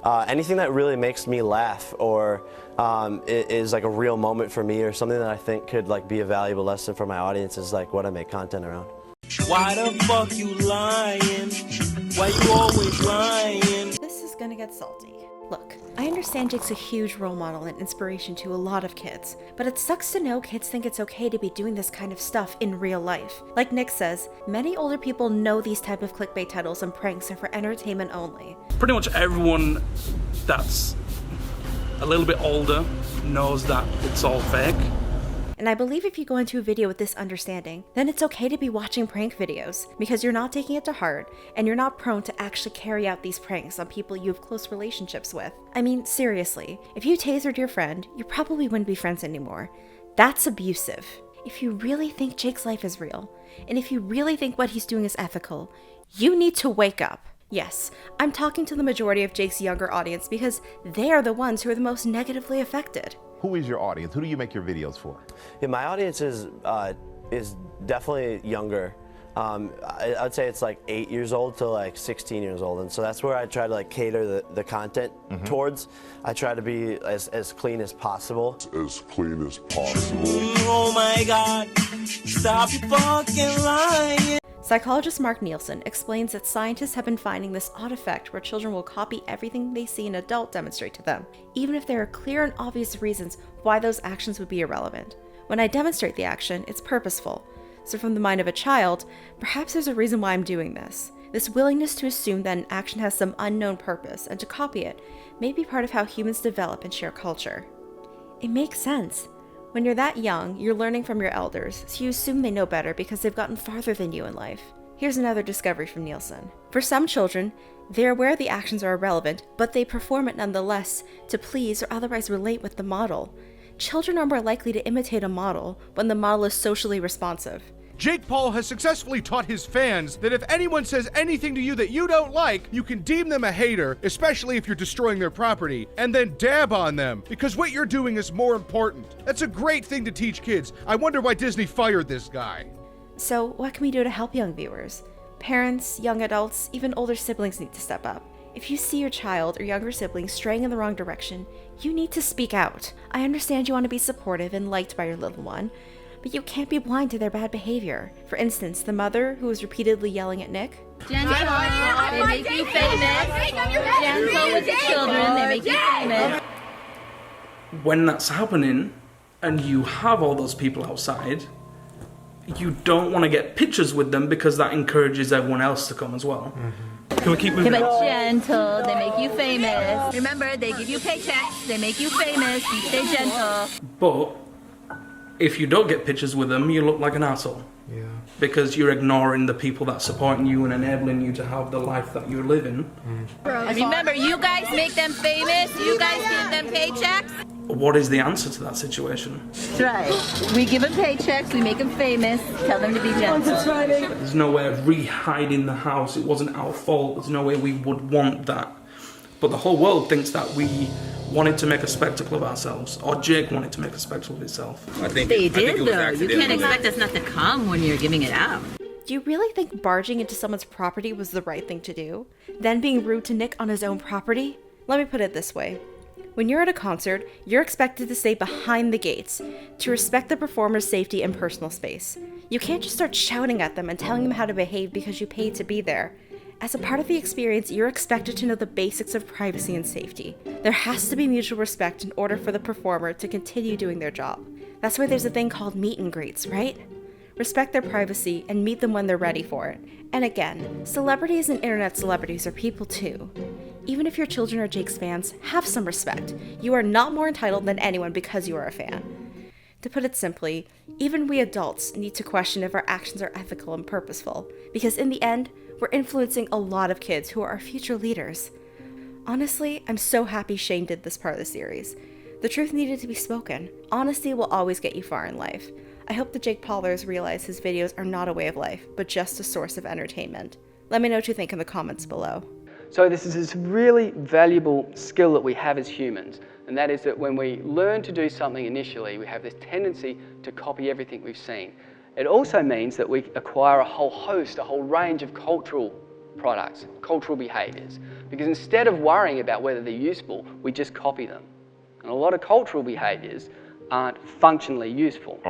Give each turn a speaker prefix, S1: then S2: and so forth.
S1: anything that really makes me laugh or is like a real moment for me or something that I think could like be a valuable lesson for my audience is like what I make content around.
S2: Why the fuck you lying? Why you always lying?
S3: This is gonna get salty. Look, I understand Jake's a huge role model and inspiration to a lot of kids, but it sucks to know kids think it's okay to be doing this kind of stuff in real life. Like Nick says, many older people know these type of clickbait titles and pranks are for entertainment only.
S4: Pretty much everyone that's a little bit older knows that it's all fake.
S3: And I believe if you go into a video with this understanding, then it's okay to be watching prank videos because you're not taking it to heart and you're not prone to actually carry out these pranks on people you have close relationships with. I mean, seriously, if you tasered your friend, you probably wouldn't be friends anymore. That's abusive. If you really think Jake's life is real, and if you really think what he's doing is ethical, you need to wake up. Yes, I'm talking to the majority of Jake's younger audience because they are the ones who are the most negatively affected.
S5: Who is your audience? Who do you make your videos for?
S1: Yeah, my audience is definitely younger. I'd say it's like 8 years old to like 16 years old, and so that's where I try to like cater the content towards. I try to be as clean as possible.
S6: As clean as possible.
S2: Oh my God, stop your fucking lying.
S3: Psychologist Mark Nielsen explains that scientists have been finding this odd effect where children will copy everything they see an adult demonstrate to them, even if there are clear and obvious reasons why those actions would be irrelevant. When I demonstrate the action, it's purposeful. So from the mind of a child, perhaps there's a reason why I'm doing this. This willingness to assume that an action has some unknown purpose and to copy it may be part of how humans develop and share culture. It makes sense. When you're that young, you're learning from your elders, so you assume they know better because they've gotten farther than you in life. Here's another discovery from Nielsen. For some children, they're aware the actions are irrelevant, but they perform it nonetheless to please or otherwise relate with the model. Children are more likely to imitate a model when the model is socially responsive.
S7: Jake Paul has successfully taught his fans that if anyone says anything to you that you don't like, you can deem them a hater, especially if you're destroying their property, and then dab on them, because what you're doing is more important. That's a great thing to teach kids. I wonder why Disney fired this guy.
S3: So what can we do to help young viewers? Parents, young adults, even older siblings need to step up. If you see your child or younger sibling straying in the wrong direction, you need to speak out. I understand you want to be supportive and liked by your little one, but you can't be blind to their bad behavior. For instance, the mother who was repeatedly yelling at Nick.
S8: Gentle, they make you famous. Gentle with the children, they make you famous.
S4: When that's happening, and you have all those people outside, you don't want to get pictures with them because that encourages everyone else to come as well. Can we keep moving?
S8: But gentle, they make you famous. Remember, they give you paychecks, they make you famous, you stay gentle.
S4: But if you don't get pictures with them, you look like an asshole. Yeah. Because you're ignoring the people that are supporting you and enabling you to have the life that you're living.
S8: Remember, you guys make them famous, you guys give them paychecks.
S4: What is the answer to that situation?
S8: That's right. We give them paychecks, we make them famous, tell them to be gentle.
S4: There's no way of re-hiding the house. It wasn't our fault. There's no way we would want that. But the whole world thinks that we wanted to make a spectacle of ourselves, or Jake wanted to make a spectacle of himself.
S8: They did, though. You can't expect us not to come when you're giving it out.
S3: Do you really think barging into someone's property was the right thing to do? Then being rude to Nick on his own property? Let me put it this way. When you're at a concert, you're expected to stay behind the gates, to respect the performer's safety and personal space. You can't just start shouting at them and telling them how to behave because you paid to be there. As a part of the experience, you're expected to know the basics of privacy and safety. There has to be mutual respect in order for the performer to continue doing their job. That's why there's a thing called meet and greets, right? Respect their privacy and meet them when they're ready for it. And again, celebrities and internet celebrities are people too. Even if your children are Jake's fans, have some respect. You are not more entitled than anyone because you are a fan. To put it simply, even we adults need to question if our actions are ethical and purposeful, because in the end, we're influencing a lot of kids who are our future leaders. Honestly, I'm so happy Shane did this part of the series. The truth needed to be spoken. Honesty will always get you far in life. I hope the Jake Paulers realize his videos are not a way of life, but just a source of entertainment. Let me know what you think in the comments below.
S9: So this is this really valuable skill that we have as humans, and that is that when we learn to do something initially, we have this tendency to copy everything we've seen. It also means that we acquire a whole range of cultural products, cultural behaviours. Because instead of worrying about whether they're useful, we just copy them. And a lot of cultural behaviours aren't functionally useful.